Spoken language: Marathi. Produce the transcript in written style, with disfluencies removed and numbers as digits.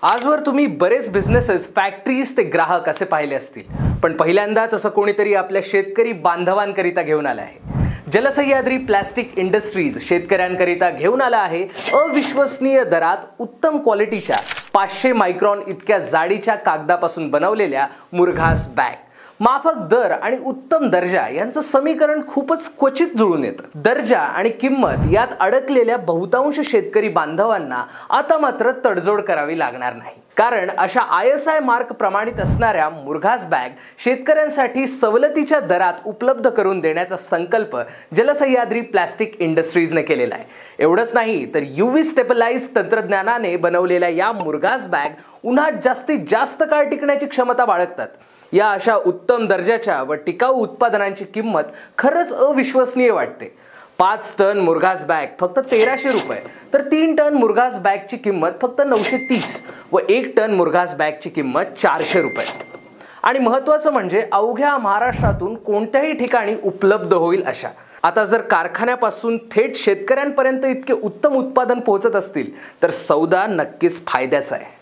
आजवर तुम्ही बरेच बिझनेसेस, फॅक्टरीज ते ग्राहक असे पाहिले असतील, पण पहिल्यांदाच असं कोणीतरी आपल्या शेतकरी बांधवांकरिता घेऊन आलं आहे। जलसह्याद्री प्लास्टिक इंडस्ट्रीज शेतकऱ्यांकरिता घेऊन आला आहे अविश्वसनीय दरात उत्तम क्वालिटीच्या 500 मायक्रॉन इतक्या जाडीच्या कागदापासून बनवलेल्या मुरघास बॅग। माफक दर आणि उत्तम दर्जा यांचं समीकरण खूपच क्वचित जुळून येतं। दर्जा आणि किंमत यात अडकलेल्या बहुतांश शेतकरी बांधवांना आता मात्र तडजोड करावी लागणार नाही, कारण अशा ISI मार्क प्रमाणित असणाऱ्या मुरघास बॅग शेतकऱ्यांसाठी सवलतीच्या दरात उपलब्ध करून देण्याचा संकल्प जलसह्याद्री प्लास्टिक इंडस्ट्रीजने केलेला आहे। एवढंच नाही तर UV स्टेबलाइज्ड तंत्रज्ञानाने बनवलेल्या या मुरघास बॅग उन्हात जास्तीत जास्त काळ टिकण्याची क्षमता बाळगतात। या अशा उत्तम दर्जाच्या व टिकाऊ उत्पादनांची किंमत खरंच अविश्वसनीय वाटते। 5 टन मुरघास बॅग फक्त 1300 रुपये, तर 3 टन मुरघास बॅगची किंमत फक्त 930 व 1 टन मुरघास बॅगची किंमत 400 रुपये। आणि महत्त्वाचं म्हणजे अवघ्या महाराष्ट्रातून कोणत्याही ठिकाणी उपलब्ध होईल अशा। आता जर कारखान्यापासून थेट शेतकऱ्यांपर्यंत इतके उत्तम उत्पादन पोहोचत असतील तर सौदा नक्कीच फायद्याचा आहे।